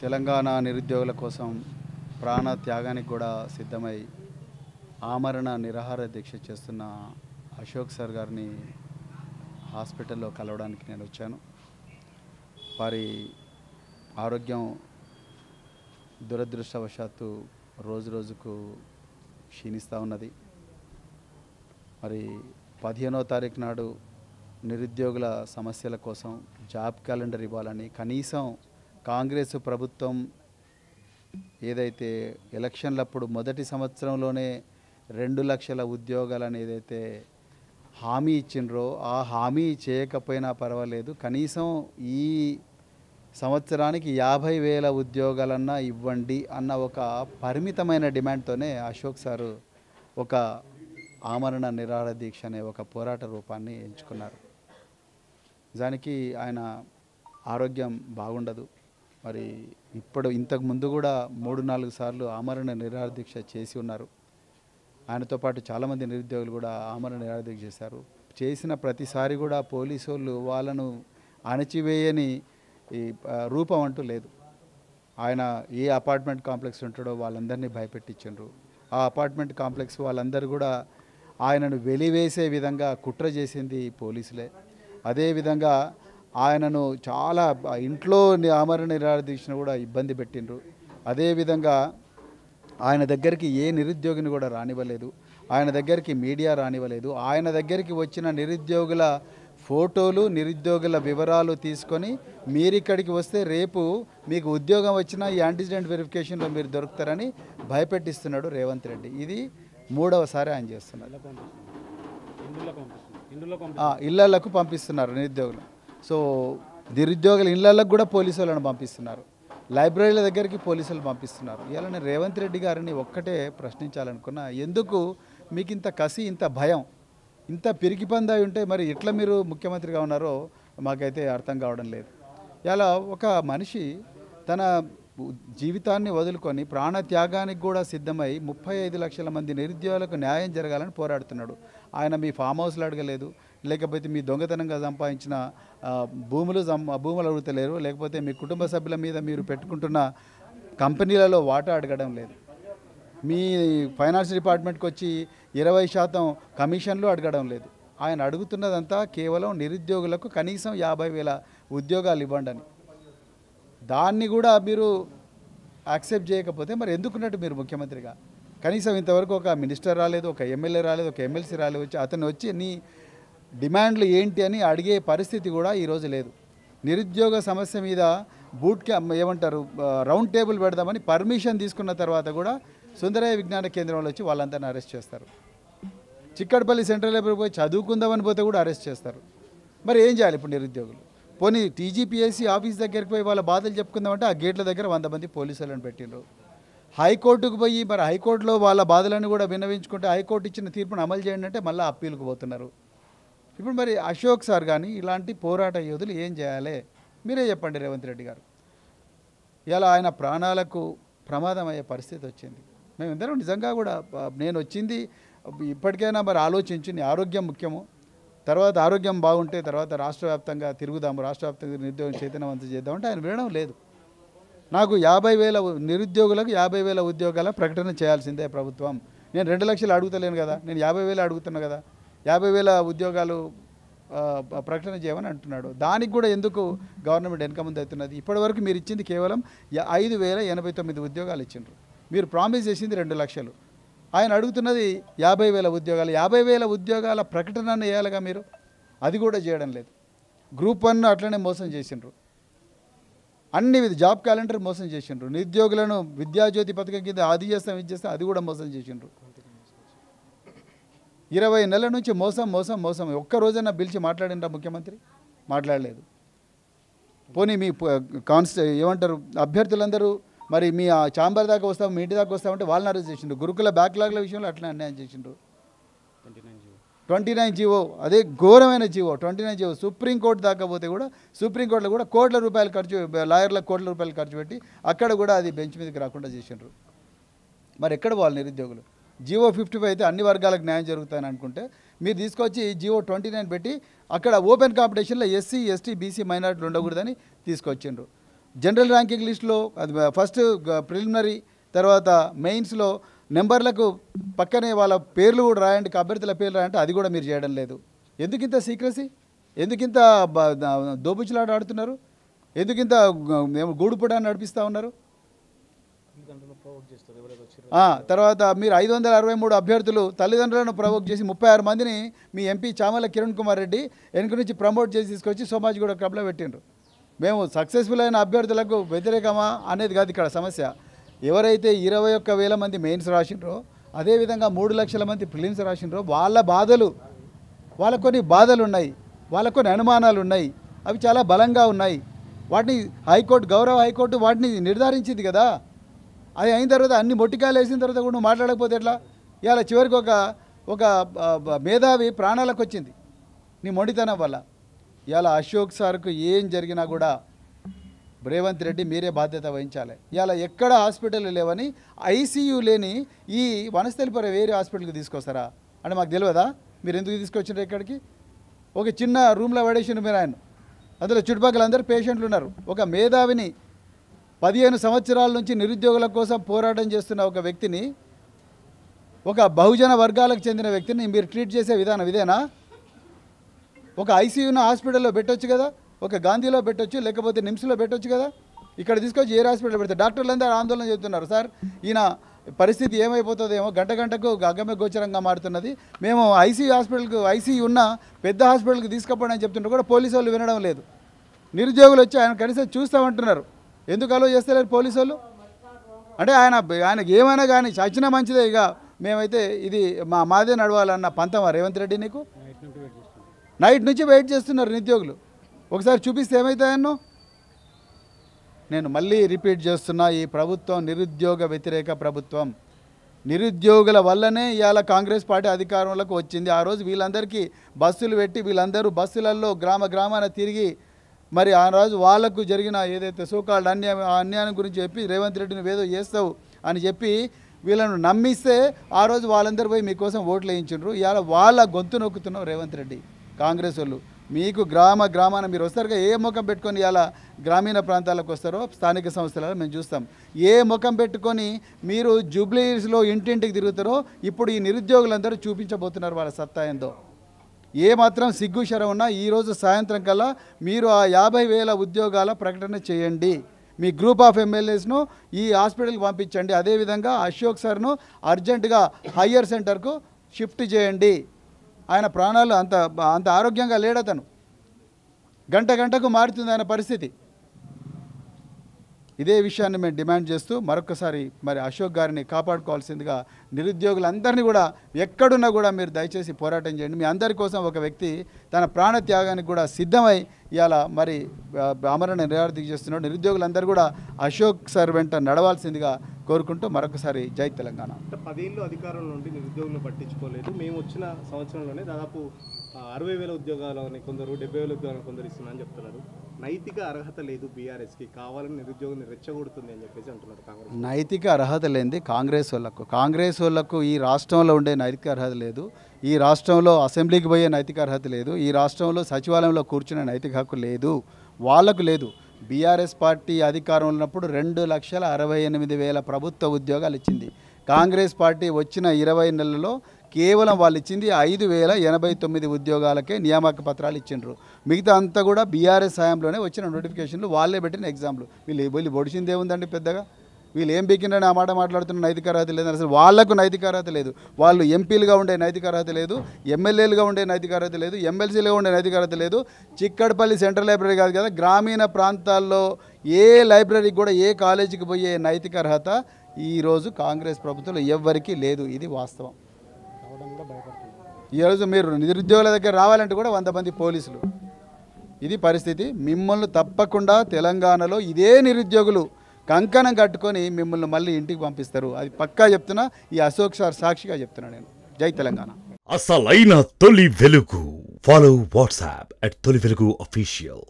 తెలంగాణ నిరుద్యోగుల కోసం ప్రాణ త్యాగానికి కూడా సిద్ధమై ఆమరణ నిరాహార దీక్ష చేస్తున్న అశోక్ సార్ గారిని హాస్పిటల్లో కలవడానికి నేను వచ్చాను. వారి ఆరోగ్యం దురదృష్టవశాత్తు రోజు రోజుకు క్షీణిస్తూ ఉన్నది. మరి 15వ తారీఖు నాడు నిరుద్యోగుల సమస్యల కోసం జాబ్ క్యాలెండర్ ఇవ్వాలని కనీసం కాంగ్రెస్ ప్రభుత్వం ఏదైతే ఎలక్షన్లప్పుడు మొదటి సంవత్సరంలోనే 2 లక్షల ఉద్యోగాలను ఏదైతే హామీ ఇచ్చిండ్రో ఆ హామీ చేయకపోయినా పర్వాలేదు, కనీసం ఈ సంవత్సరానికి 50,000 ఉద్యోగాలన్నా ఇవ్వండి అన్న ఒక పరిమితమైన డిమాండ్తోనే అశోక్ సారు ఒక ఆమరణ నిరాహార దీక్ష అనే ఒక పోరాట రూపాన్ని ఎంచుకున్నారు. నిజానికి ఆయన ఆరోగ్యం బాగుండదు. మరి ఇంతకు ముందు కూడా 3-4 సార్లు ఆమరణ నిరాహార దీక్ష చేసి ఉన్నారు. ఆయనతో పాటు చాలామంది నిరుద్యోగులు కూడా ఆమరణ నిరాహార దీక్ష చేశారు. చేసిన ప్రతిసారి కూడా పోలీసు వాళ్ళు వాళ్ళను అణచివేయని ఈ రూపం అంటూ లేదు. ఆయన ఏ అపార్ట్మెంట్ కాంప్లెక్స్ ఉంటాడో వాళ్ళందరినీ భయపెట్టించారు. ఆ అపార్ట్మెంట్ కాంప్లెక్స్ వాళ్ళందరూ కూడా ఆయనను వెలివేసే విధంగా కుట్ర చేసింది పోలీసులే. అదేవిధంగా ఆయనను చాలా ఇంట్లో ఆమరణ నిరాహార దీక్షను కూడా ఇబ్బంది పెట్టిండ్రు. అదేవిధంగా ఆయన దగ్గరికి ఏ నిరుద్యోగిని కూడా రానివ్వలేదు, ఆయన దగ్గరికి మీడియా రానివ్వలేదు. ఆయన దగ్గరికి వచ్చిన నిరుద్యోగుల ఫోటోలు, నిరుద్యోగుల వివరాలు తీసుకొని మీరు ఇక్కడికి వస్తే రేపు మీకు ఉద్యోగం వచ్చినా ఈ యాంటిసిడెంట్ వెరిఫికేషన్లో మీరు దొరుకుతారని భయపెట్టిస్తున్నాడు రేవంత్ రెడ్డి. ఇది 3వసారి ఆయన చేస్తున్నారు. ఇళ్లకు పంపిస్తున్నారు నిరుద్యోగులు. సో నిరుద్యోగుల ఇళ్లకు కూడా పోలీసు వాళ్ళని పంపిస్తున్నారు, లైబ్రరీల దగ్గరికి పోలీసులు పంపిస్తున్నారు. ఇలా నేను రేవంత్ రెడ్డి గారిని ఒక్కటే ప్రశ్నించాలనుకున్నా, ఎందుకు మీకు ఇంత కసి, ఇంత భయం, ఇంత పిరికి పందాయి ఉంటే మరి ఎట్లా మీరు ముఖ్యమంత్రిగా ఉన్నారో మాకైతే అర్థం కావడం లేదు. ఇలా ఒక మనిషి తన జీవితాన్ని వదులుకొని ప్రాణత్యాగానికి కూడా సిద్ధమై 35 లక్షల మంది నిరుద్యోగులకు న్యాయం జరగాలని పోరాడుతున్నాడు. ఆయన మీ ఫామ్ హౌస్లు అడగలేదు, లేకపోతే మీ దొంగతనంగా సంపాదించిన భూములు అడుగుతలేరు, లేకపోతే మీ కుటుంబ సభ్యుల మీద మీరు పెట్టుకుంటున్న కంపెనీలలో వాటా అడగడం లేదు, మీ ఫైనాన్స్ డిపార్ట్మెంట్కి వచ్చి 20% కమిషన్లు అడగడం లేదు. ఆయన అడుగుతున్నదంతా కేవలం నిరుద్యోగులకు కనీసం 50,000 ఉద్యోగాలు ఇవ్వండి అని. దాన్ని కూడా మీరు యాక్సెప్ట్ చేయకపోతే మరి ఎందుకున్నట్టు మీరు ముఖ్యమంత్రిగా? కనీసం ఇంతవరకు ఒక మినిస్టర్ రాలేదు, ఒక ఎమ్మెల్యే రాలేదు, ఒక ఎమ్మెల్సీ రాలేదు. అతను వచ్చి నీ డిమాండ్లు ఏంటి అని అడిగే పరిస్థితి కూడా ఈరోజు లేదు. నిరుద్యోగ సమస్య మీద బూట్ క్యాంప్ రౌండ్ టేబుల్ పెడదామని పర్మిషన్ తీసుకున్న తర్వాత కూడా సుందరయ్య విజ్ఞాన కేంద్రంలో వచ్చి వాళ్ళందరినీ అరెస్ట్ చేస్తారు. చిక్కడపల్లి సెంట్రల్ లైబ్రరీ పోయి చదువుకుందామని పోతే కూడా అరెస్ట్ చేస్తారు. మరి ఏం చేయాలి ఇప్పుడు నిరుద్యోగులు? పోనీ టీజీపీఎస్సీ ఆఫీస్ దగ్గరికి పోయి వాళ్ళ బాధలు చెప్పుకుందామంటే ఆ గేట్ల దగ్గర 100 మంది పోలీసులను పెట్టిండ్రు. హైకోర్టుకు పోయి మరి హైకోర్టులో వాళ్ళ బాధలను కూడా విన్నవించుకుంటే హైకోర్టు ఇచ్చిన తీర్పును అమలు చేయండి అంటే మళ్ళీ అప్పీల్కి పోతున్నారు. ఇప్పుడు మరి అశోక్ సార్ కానీ ఇలాంటి పోరాట యోధులు ఏం చేయాలి? మీరే చెప్పండి రేవంత్ రెడ్డి గారు. ఇలా ఆయన ప్రాణాలకు ప్రమాదం అయ్యే పరిస్థితి వచ్చింది. మేమిద్దరం నిజంగా కూడా నేను వచ్చింది ఇప్పటికైనా మరి ఆలోచించి నీ ఆరోగ్యం ముఖ్యము, తర్వాత ఆరోగ్యం బాగుంటే తర్వాత రాష్ట్ర వ్యాప్తంగా తిరుగుదాము, రాష్ట్ర వ్యాప్తంగా నిరుద్యోగం చైతన్యవంతం చేద్దామంటే ఆయన వినడం లేదు. నాకు 50,000 నిరుద్యోగులకు 50,000 ఉద్యోగాల ప్రకటన చేయాల్సిందే ప్రభుత్వం. నేను 2 లక్షలు అడుగుతలేను కదా, నేను 50,000 అడుగుతున్నా కదా, 50,000 ఉద్యోగాలు ప్రకటన చేయమని అంటున్నాడు. దానికి కూడా ఎందుకు గవర్నమెంట్ వెనక ముందు అవుతున్నది? ఇప్పటివరకు మీరు ఇచ్చింది కేవలం 5,089 ఉద్యోగాలు ఇచ్చిండ్రు. మీరు ప్రామిస్ చేసింది 2 లక్షలు. ఆయన అడుగుతున్నది 50,000 ఉద్యోగాలు. 50,000 ఉద్యోగాల ప్రకటనను వేయాలిగా మీరు, అది కూడా చేయడం లేదు. గ్రూప్ 1 అట్లనే మోసం చేసిండ్రు, అన్ని జాబ్ క్యాలెండర్ మోసం చేసిండ్రు, నిరుద్యోగులను విద్యాజ్యోతి పథకం కింద అది చేస్తాం ఇది చేస్తాం అది కూడా మోసం చేసిండ్రు. 20 నెలల నుంచి మోసం మోసం మోసం. ఒక్క రోజైనా పిలిచి మాట్లాడిండ్రా ముఖ్యమంత్రి? మాట్లాడలేదు. పోనీ మీ అభ్యర్థులందరూ మరి మీ ఛాంబర్ దాకా వస్తాం, మీ ఇంటి దాకా వస్తామంటే వాళ్ళని అరెస్ట్ చేసిండ్రు. గురుకుల బ్యాక్లాగ్ల విషయంలో అట్లా అన్యాయం చేసిండ్రు. 29 జీవో, అదే ఘోరమైన జీవో 29 జీవో సుప్రీంకోర్టు దాకా పోతే కూడా సుప్రీంకోర్టులో కూడా కోట్ల రూపాయలు లాయర్లకు కోట్ల రూపాయలు ఖర్చు పెట్టి అక్కడ కూడా అది బెంచ్ మీదకి రాకుండా చేసిండ్రు. మరి ఎక్కడ పోవాలి నిరుద్యోగులు? జీవో 55 అయితే అన్ని వర్గాలకు న్యాయం జరుగుతాయని అనుకుంటే మీరు తీసుకొచ్చి జీవో 29 పెట్టి అక్కడ ఓపెన్ కాంపిటీషన్లో ఎస్సీ, ఎస్టీ, బీసీ మైనారిటీలు ఉండకూడదని తీసుకొచ్చిండ్రు. జనరల్ ర్యాంకింగ్ లిస్టులో అది ఫస్ట్ ప్రిలిమినరీ తర్వాత మెయిన్స్లో నెంబర్లకు పక్కనే వాళ్ళ పేర్లు కూడా రాయండి, అభ్యర్థుల పేర్లు రాయంటే అది కూడా మీరు చేయడం లేదు. ఎందుకింత సీక్రసీ? ఎందుకింత దోబుచ్చులాట ఆడుతున్నారు? ఎందుకింత గూడుపుడాన్ని నడిపిస్తూ ఉన్నారు? తర్వాత మీరు 563 అభ్యర్థులు తల్లిదండ్రులను ప్రవోక్ చేసి 36 మందిని మీ ఎంపీ చామల కిరణ్ కుమార్ రెడ్డి వెనుక నుంచి ప్రమోట్ చేసి తీసుకొచ్చి సోమాజిగూడ క్లబ్లో పెట్టిండ్రు. మేము సక్సెస్ఫుల్ అయిన అభ్యర్థులకు వ్యతిరేకమా అనేది కాదు ఇక్కడ సమస్య. ఎవరైతే 21,000 మంది మెయిన్స్ రాసిండ్రో, అదేవిధంగా 3 లక్షల మంది ప్రిలిమ్స్ రాసిండ్రో వాళ్ళ బాధలు, వాళ్ళకు కొన్ని బాధలు ఉన్నాయి, వాళ్ళకు కొన్ని అనుమానాలు ఉన్నాయి, అవి చాలా బలంగా ఉన్నాయి. వాటిని హైకోర్టు, గౌరవ హైకోర్టు వాటిని నిర్ధారించింది కదా. అది అయిన తర్వాత అన్ని మొట్టికాయలు వేసిన తర్వాత కూడా నువ్వు మాట్లాడకపోతే ఎట్లా? ఇవాళ చివరికి ఒక మేధావి ప్రాణాలకు వచ్చింది నీ మొండితనం వల్ల. ఇవాళ అశోక్ సార్కు ఏం జరిగినా కూడా రేవంత్ రెడ్డి మీరే బాధ్యత వహించాలి. ఇవాళ ఎక్కడ హాస్పిటల్ లేవని ఐసీయూ లేని ఈ వనస్థలిపుర వేరే హాస్పిటల్కి తీసుకొస్తారా అంటే మాకు తెలియదా? మీరు ఎందుకు తీసుకొచ్చారు ఇక్కడికి? ఒక చిన్న రూమ్లో పడేసిండు మీరు ఆయన, అందులో చుట్టుపక్కల అందరూ పేషెంట్లు ఉన్నారు. ఒక మేధావిని 15 సంవత్సరాల నుంచి నిరుద్యోగుల కోసం పోరాటం చేస్తున్న ఒక వ్యక్తిని, ఒక బహుజన వర్గాలకు చెందిన వ్యక్తిని మీరు ట్రీట్ చేసే విధానం ఇదేనా? ఒక ఐసీయూను హాస్పిటల్లో పెట్టొచ్చు కదా, ఒక గాంధీలో పెట్టొచ్చు, లేకపోతే నిమ్స్లో పెట్టొచ్చు కదా. ఇక్కడ తీసుకొచ్చి ఏ హాస్పిటల్లో పెడతారు? డాక్టర్లు అందరూ ఆందోళన చెబుతున్నారు, సార్ ఈయన పరిస్థితి ఏమైపోతుందేమో, గంట గంటకు అగమ్య గోచరంగా మారుతున్నది, మేము ఐసీయూ ఉన్న పెద్ద హాస్పిటల్కి తీసుకుపోవడం అని చెప్తుంటారు కూడా పోలీసు వాళ్ళు వినడం లేదు. నిరుద్యోగులు వచ్చి ఆయన కనీసం చూస్తామంటున్నారు, ఎందుకు అలో చేస్తలేరు పోలీసు వాళ్ళు? అంటే ఆయనకి ఏమైనా కానీ చచ్చినా మంచిదే, ఇక మేమైతే ఇది మాదే నడవాలన్న పంతమా రేవంత్ రెడ్డి నీకు? నైట్ నుంచి వెయిట్ చేస్తున్నారు నిరుద్యోగులు. ఒకసారి చూపిస్తే ఏమవుతాయన్నో. నేను మళ్ళీ రిపీట్ చేస్తున్నా, ఈ ప్రభుత్వం నిరుద్యోగ వ్యతిరేక ప్రభుత్వం. నిరుద్యోగుల వల్లనే ఇవాళ కాంగ్రెస్ పార్టీ అధికారంలోకి వచ్చింది. ఆ రోజు వీళ్ళందరికీ బస్సులు పెట్టి వీళ్ళందరూ బస్సులలో గ్రామాన తిరిగి మరి ఆ రోజు వాళ్లకు జరిగిన ఏదైతే సోకాల్డ్ అన్యాయం గురించి చెప్పి రేవంత్ రెడ్డిని ఏదో చేస్తావు అని చెప్పి వీళ్ళను నమ్మిస్తే ఆ రోజు వాళ్ళందరూ పోయి మీకోసం ఓట్లు వేయించారు. ఇవాళ వాళ్ళ గొంతు నొక్కుతున్నావు రేవంత్ రెడ్డి. కాంగ్రెస్ వాళ్ళు మీకు గ్రామాన మీరు వస్తారుగా, ఏ ముఖం పెట్టుకొని ఇలా గ్రామీణ ప్రాంతాలకు వస్తారో స్థానిక సంస్థలలో మేము చూస్తాం. ఏ ముఖం పెట్టుకొని మీరు జూబ్లీస్లో ఇంటింటికి తిరుగుతారో ఇప్పుడు ఈ నిరుద్యోగులందరూ చూపించబోతున్నారు వాళ్ళ సత్తా ఏందో. ఏ మాత్రం సిగ్గు శరం ఉన్నా ఈరోజు సాయంత్రం కల్లా మీరు ఆ 50,000 ఉద్యోగాల ప్రకటన చేయండి. మీ గ్రూప్ ఆఫ్ ఎమ్మెల్యేస్ను ఈ హాస్పిటల్కి పంపించండి. అదేవిధంగా అశోక్ సార్ను అర్జెంటుగా హయ్యర్ సెంటర్కు షిఫ్ట్ చేయండి. ఆయన ప్రాణాలు అంత ఆరోగ్యంగా లేడతను. గంటకు మారుతుంది ఆయన పరిస్థితి. ఇదే విషయాన్ని మేము డిమాండ్ చేస్తూ మరొకసారి మరి అశోక్ గారిని కాపాడుకోవాల్సిందిగా నిరుద్యోగులందరినీ కూడా ఎక్కడున్నా కూడా మీరు దయచేసి పోరాటం చేయండి. మీ అందరి కోసం ఒక వ్యక్తి తన ప్రాణ త్యాగానికి కూడా సిద్ధమై ఇవాళ మరి ఆమరణ నిరాహార చేస్తున్నాడు. నిరుద్యోగులందరూ కూడా అశోక్ సార్ వెంట నడవాల్సిందిగా కోరుకుంటూ మరొకసారి జై తెలంగాణ. 10 ఏళ్ళు అధికారం నుండి నిరుద్యోగులను పట్టించుకోలేదు. మేము వచ్చిన సంవత్సరంలోనే దాదాపు 60,000 ఉద్యోగాలని కొందరు, 70,000 ఉద్యోగాలను కొందరు ఇస్తున్నారని చెప్తున్నారు. నైతిక అర్హత లేదు బీఆర్ఎస్కి, కావాలని నిరుద్యోగుని రెచ్చగొడుతుంది అని చెప్పేసి అంటున్నారు కాంగ్రెస్. నైతిక అర్హత లేనిది కాంగ్రెస్ వాళ్ళకు ఈ రాష్ట్రంలో ఉండే నైతిక అర్హత లేదు. ఈ రాష్ట్రంలో అసెంబ్లీకి పోయే నైతిక అర్హత లేదు. ఈ రాష్ట్రంలో సచివాలయంలో కూర్చునే నైతిక హక్కు లేదు, వాళ్లకు లేదు. బీఆర్ఎస్ పార్టీ అధికారంలో ఉన్నప్పుడు 2,68,000 ప్రభుత్వ ఉద్యోగాలు ఇచ్చింది. కాంగ్రెస్ పార్టీ వచ్చిన 20 నెలల్లో కేవలం వాళ్ళు ఇచ్చింది 5,089 ఉద్యోగాలకే నియామక పత్రాలు ఇచ్చిండ్రు. మిగతా అంతా కూడా బీఆర్ఎస్ హయాంలోనే వచ్చిన నోటిఫికేషన్లు, వాళ్ళే పెట్టిన ఎగ్జామ్లు. వీళ్ళు పొడిచింది ఏముందండి పెద్దగా? వీళ్ళు ఏం బీకిండని ఆ మాట మాట్లాడుతున్న నైతిక అర్హత లేదని అసలు వాళ్లకు నైతిక అర్హత లేదు. వాళ్ళు ఎంపీలుగా ఉండే నైతిక అర్హత లేదు, ఎమ్మెల్యేలుగా ఉండే నైతిక అర్హత లేదు, ఎమ్మెల్సీలుగా ఉండే నైతిక అర్హత లేదు. చిక్కడపల్లి సెంట్రల్ లైబ్రరీ కాదు కదా, గ్రామీణ ప్రాంతాల్లో ఏ లైబ్రరీకి కూడా, ఏ కాలేజీకి పోయే నైతిక అర్హత ఈరోజు కాంగ్రెస్ ప్రభుత్వంలో ఎవ్వరికీ లేదు. ఇది వాస్తవం. ఈరోజు మీరు నిరుద్యోగుల దగ్గర రావాలంటే కూడా 100 మంది పోలీసులు. ఇది పరిస్థితి. మిమ్మల్ని తప్పకుండా తెలంగాణలో ఇదే నిరుద్యోగులు కంకణం కట్టుకొని మిమ్మల్ని మళ్ళీ ఇంటికి పంపిస్తారు. అది పక్కా చెప్తున్నా, ఈ అశోక్ సార్ సాక్షిగా చెప్తున్నా నేను. జై తెలంగాణ. అసలైన తొలి వెలుగు. ఫాలో వాట్సాప్ @తొలి వెలుగు అఫీషియల్.